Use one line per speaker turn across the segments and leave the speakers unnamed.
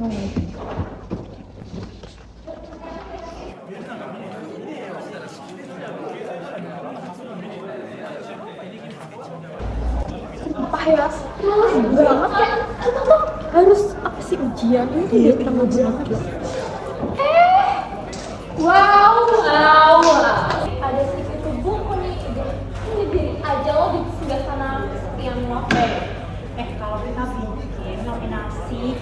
Apa ya? Banget kayak kita tuh harus apa sih ujian ini kita ngobrol lagi. Wow. Ada segitu buku nih. Ini diri aja lo di sebelah sana yang lo.
Kalau kita bikin nominasi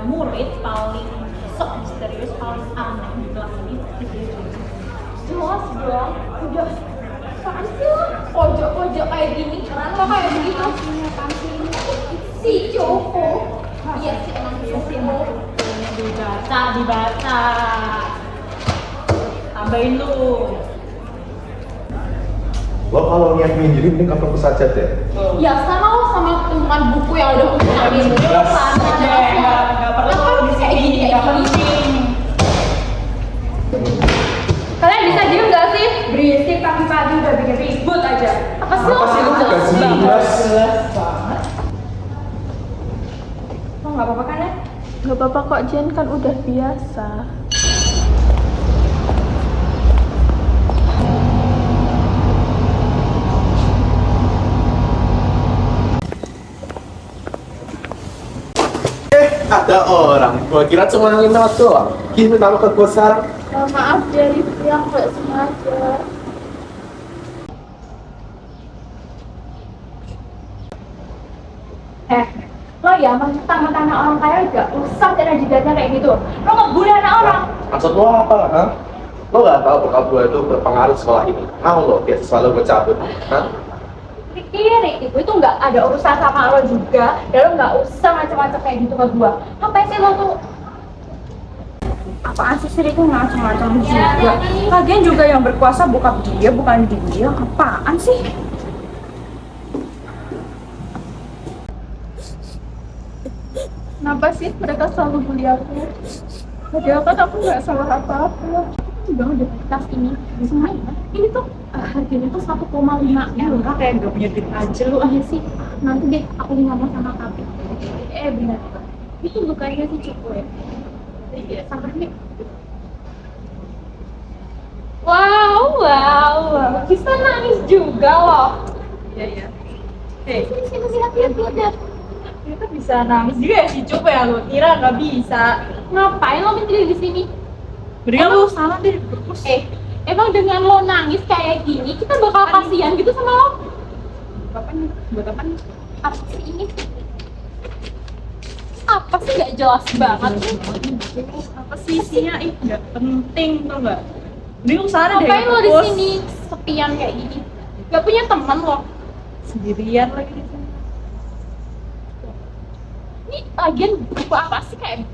murid paling sok misterius, paling aneh di kelas ini,
Jelas dong. Udah. Apaan sih lo? Pojok-pojok kayak gini. Keren lo kayak begitu. Si Joko. Iya sih emang Joko.
dibaca. Tambahin lu.
Lo kalau niat minjemin mending kampung saja deh.
Ya sama lo sama temukan buku yang udah punya ambil
Gak perlu di sini, gak penting.
Kalian bisa diem gak sih? Berisik pagi-pagi udah bikin ribut aja. Apa sih lo?
Apa sih lo
Jelas
gak sih?
banget.
Jelas banget.
Lo gak apa-apa kan ya? Gak apa-apa kok Jen, kan udah biasa.
Ada orang, gua kira cuma ngomongin lewat doang. Gini nama ke gua sekarang.
Maaf dari yang gak sengaja. Lo ya mentang-mentang orang kaya gak usah cara jidatnya kayak gitu. Lo ngebully anak orang.
Maksud lo apa? Hah? Lo gak tahu bokap gua itu berpengaruh sekolah ini. Mau lo biar selalu gua cabut. Hah?
Kiri itu nggak ada urusan sama lo juga, dan lo nggak usah macam-macam kayak gitu ke gua. Ngapain sih lo tuh?
Apaan sih Sri itu macam-macam juga? Lagian juga yang berkuasa bokap dia, bukan dia. Apaan sih?
Kenapa sih mereka selalu bully aku? Padahal kan aku nggak salah apa-apa. Udah di tas ini, semua ini tuh harganya tuh 1,5 M.
Enggak kayak gak punya duit aja lu.
Iya sih, nanti deh aku ngomong sama kakek. Benar. Itu bukannya si Ciko ya? Iya, sama nih. Wow. Bisa nangis juga loh.
Iya.
Sini lihat.
Dia kan bisa nangis juga ya si Cup ya, lu kira gak bisa.
Ngapain lo berdiri di sini?
Mendingan lu sana deh, berpus.
Emang dengan lo nangis kayak gini, kita bakal kasihan gitu sama lo?
Buat apa nih?
Apa sih ini? Apa sih gak jelas banget nih?
Apa sih isinya? Gak penting tau gak? Mending lu sana deh,
Ngapain lo di
berpus.
sini sepian kayak gini? Gak punya teman lo?
Sendirian lagi di sini.
Ini lagian buku apa sih kayak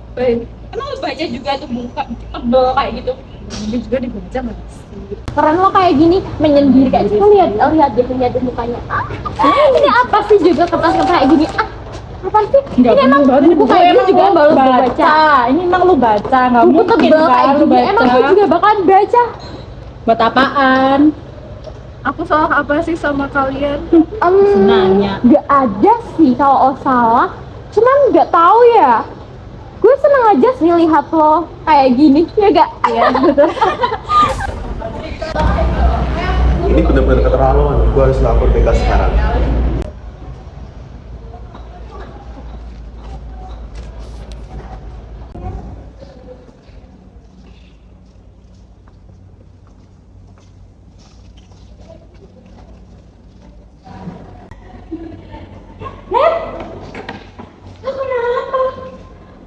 emang lo baca juga tuh buku tebel kayak gitu?
Ini juga dibaca gak sih?
Keren lo kayak gini menyendiri kayak gitu, lihat deh mukanya. Ini apa sih juga kertas kayak gini? Apa sih?
Nggak
Ini emang
baru
buku kayak
emang
gini juga
lu
baru baca.
Ini emang lu baca, nggak
Buku
mungkin
tebel kayak
kan lu
gini, emang
baca.
gue juga bakalan baca.
Buat apaan?
Aku salah apa sih sama kalian?
Nanya.
Gak ada sih kalau salah, cuman nggak tahu ya. Gue seneng aja sih lihat lo kayak gini, ya gak? Iya betul.
Ini bener-bener keterlaluan. Gua harus lapor BK sekarang.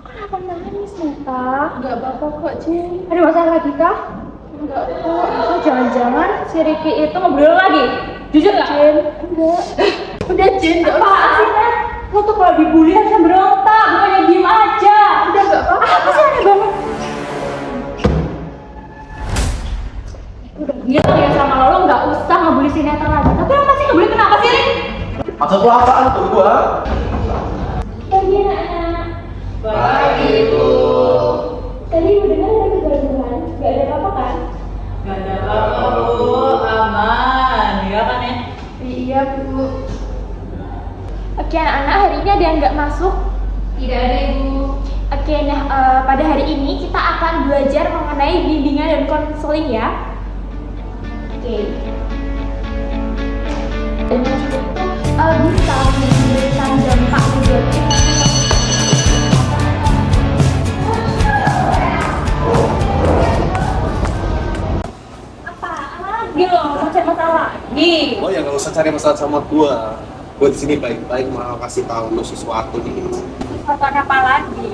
Kenapa nangis, Neta?
Nggak apa-apa kok, Cin.
Ada masalah lagi kah?
Enggak kok. Itu jangan-jangan si Ricky itu ngobrol lagi. Jujur nggak?
Jen, enggak.
Udah Cin, nggak usah sih, Nat. Lo tuh kalau dibully harusnya berontak, bukannya diem aja. Udah nggak apa-apa. Apa sih aneh banget?
Udah bilang ya sama lo nggak usah ngebully si Neta lagi. Tapi lo masih ngebully kenapa sih, Rik?
Maksud lo apaan tuh gua?
Pagi anak.
Baik, Ibu.
Tadi udah dengar ada kegaduhan, nggak ada apa-apa kan?
Nggak ada apa-apa, Bu. Aman. Iya kan ya?
Iya, Bu. Oke anak-anak, hari ini ada yang nggak masuk? Tidak ada, Ibu. Oke, nah pada hari ini kita akan belajar mengenai bimbingan dan konseling ya. Oke. Dengan itu bisa memberikan dampak negatif.
Lagi loh, mau cari masalah lagi.
Oh ya nggak usah cari masalah sama gua. Gua di sini baik-baik mau kasih tahu lu sesuatu nih.
Masalah apa lagi?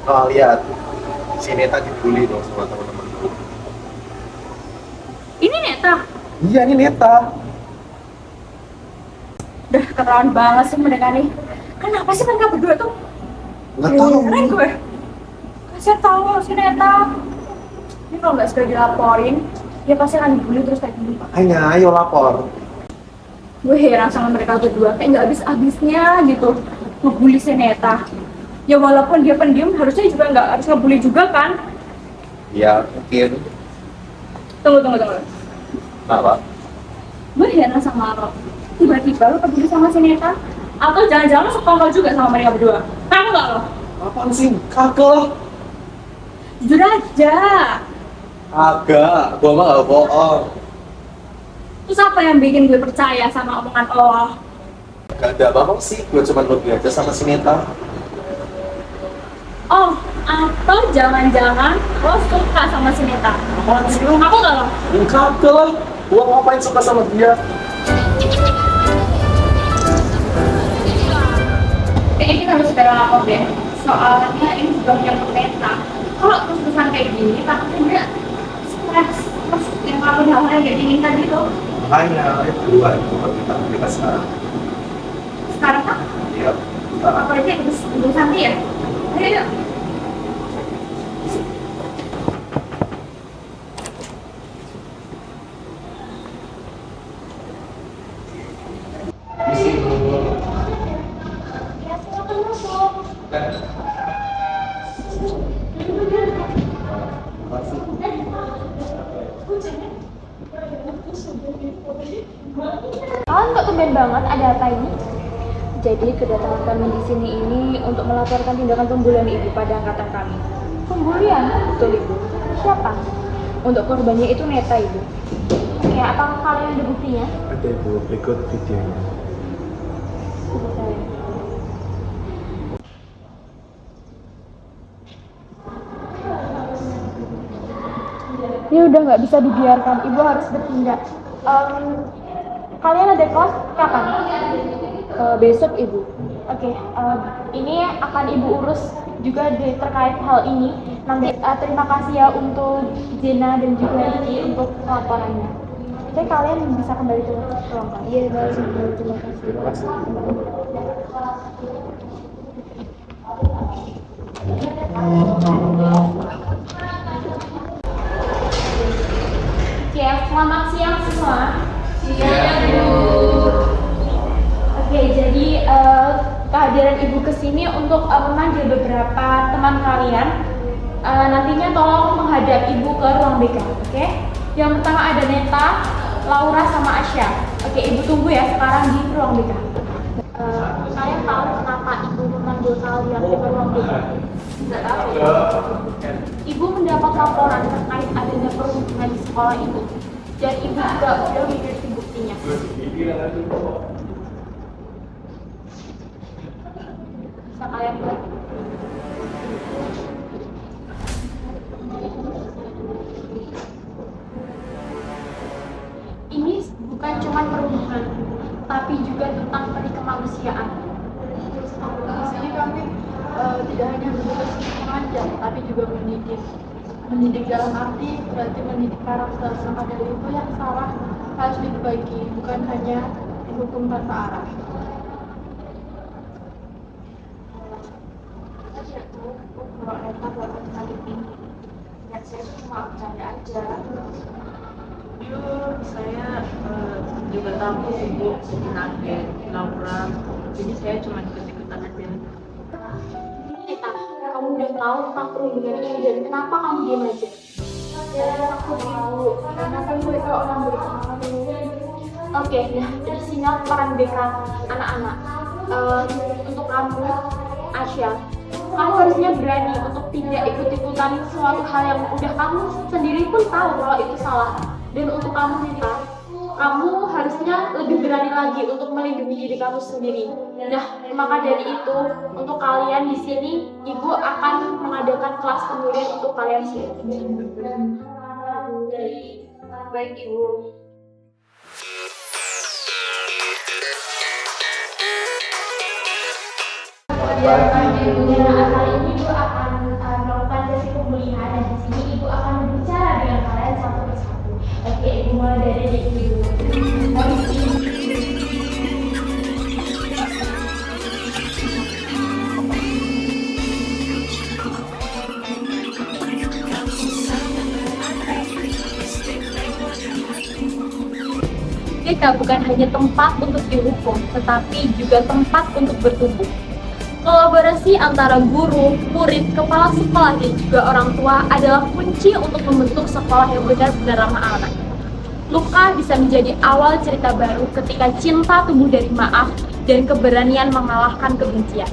Oh lihat, si Neta dibully dong sama teman-teman lu.
Ini Neta,
Iya ini Neta.
udah keterlaluan banget sih mereka nih. Kenapa sih mereka berdua tuh?
Nggak tahu.
Keren gue. Kasih tahu si Neta. Ini kalau nggak segera dilaporin, dia pasti akan dibully terus kayak gini.
Makanya ayo lapor.
Gue heran sama mereka berdua, kayak nggak habis-habisnya gitu ngebully si Neta. Ya walaupun dia pendiam, harusnya juga nggak harus ngebully juga kan?
Ya mungkin.
Tunggu.
Apa?
Gue heran sama lo. Tiba-tiba lo peduli sama si Neta? Atau jangan-jangan lo sekongkol juga sama mereka berdua? Kamu nggak lo?
Apaan sih? Kagak lah.
Jujur aja.
Agak, gua mah gak bohong.
Terus apa yang bikin gue percaya sama omongan lo?
Gak ada bohong sih, gua cuma lebih aja sama si Neta.
Oh, atau jangan-jangan lo suka sama si Neta?
Apaan sih lu?
Aku nggak lo?
Kagak lah. Gua ngapain suka sama dia?
Kayaknya kita harus segera lapor deh. Soalnya ini sudah menyangkut Neta. Kalau terus-terusan kayak gini, takutnya dia stres. Terus yang ngelakuin hal-hal yang gak diinginkan gitu.
Makanya, ayo keluar itu kita sekarang.
Sekarang kan?
Iya.
Apa aja terus nanti ya? Ayo yuk.
Ya, silakan masuk. Kalian kok tumben banget, ada apa ini?
Jadi kedatangan kami di sini ini untuk melaporkan tindakan pembulian ibu pada angkatan kami.
Pembulian?
Betul ibu.
Siapa?
Untuk korbannya itu Neta ibu.
Oke, apakah kalian ada buktinya?
Ada ibu, berikut videonya.
Ini udah nggak bisa dibiarkan, ibu harus bertindak. Kalian ada kelas kapan?
Besok ibu.
Oke, ini akan ibu urus juga terkait hal ini. Nanti terima kasih ya untuk Jena dan juga Riki untuk laporannya. Oke, kalian bisa kembali ke ruang kelas.
Iya baik ibu. Terima kasih.
Terima kasih.
Oke, selamat siang semua. Siang, Bu. Oke, jadi kehadiran Ibu ke sini untuk memanggil beberapa teman kalian. Nantinya tolong menghadap Ibu ke ruang BK, oke? Yang pertama ada Neta, Laura, sama Asya. Oke, Ibu tunggu ya sekarang di ruang BK. Kalian tahu kenapa Ibu memanggil kalian ke ruang BK? Tidak tahu. Ibu mendapat laporan terkait adanya perundungan di sekolah ini. Dan Ibu juga sudah memiliki buktinya. Bisa kalian lihat? Ini bukan cuma perundungan, tapi juga tentang kemanusiaan. Di sini kami tidak hanya menulis mengajar, tapi juga mendidik. Mendidik dalam arti berarti mendidik karakter. Maka dari itu yang salah harus diperbaiki, bukan hanya dihukum tanpa arah. Kalau Neta dalam hal ini, ya saya cuma bercanda aja.
Saya juga tahu sibuk Nage, Laura, jadi saya cuma ikut-ikutan aja.
Neta, kamu udah tahu tentang perundungan ini dan kenapa kamu diam aja? Ya, aku tahu. Karena kan mereka orang berpengalaman. Oke, nah dari sini peran BK anak-anak. Untuk kamu, Asya, Kamu harusnya berani untuk tidak ikut-ikutan suatu hal yang udah kamu sendiri pun tahu kalau itu salah. Dan untuk kamu Nita, kamu harusnya lebih berani lagi untuk melindungi diri kamu sendiri. Nah, maka dari itu, untuk kalian di sini, Ibu akan mengadakan kelas pemulihan untuk kalian semua.
Baik Ibu.
Pembicaraan kali ini Ibu akan melakukan sesi pemulihan dan di sini Ibu akan berbicara dengan kalian satu persatu. Oke, Ibu mulai dari Ibu.
Kita bukan hanya tempat untuk dihukum, tetapi juga tempat untuk bertumbuh. Kolaborasi antara guru, murid, kepala sekolah, dan juga orang tua adalah kunci untuk membentuk sekolah yang benar-benar ramah anak. Luka bisa menjadi awal cerita baru ketika cinta tumbuh dari maaf dan keberanian mengalahkan kebencian.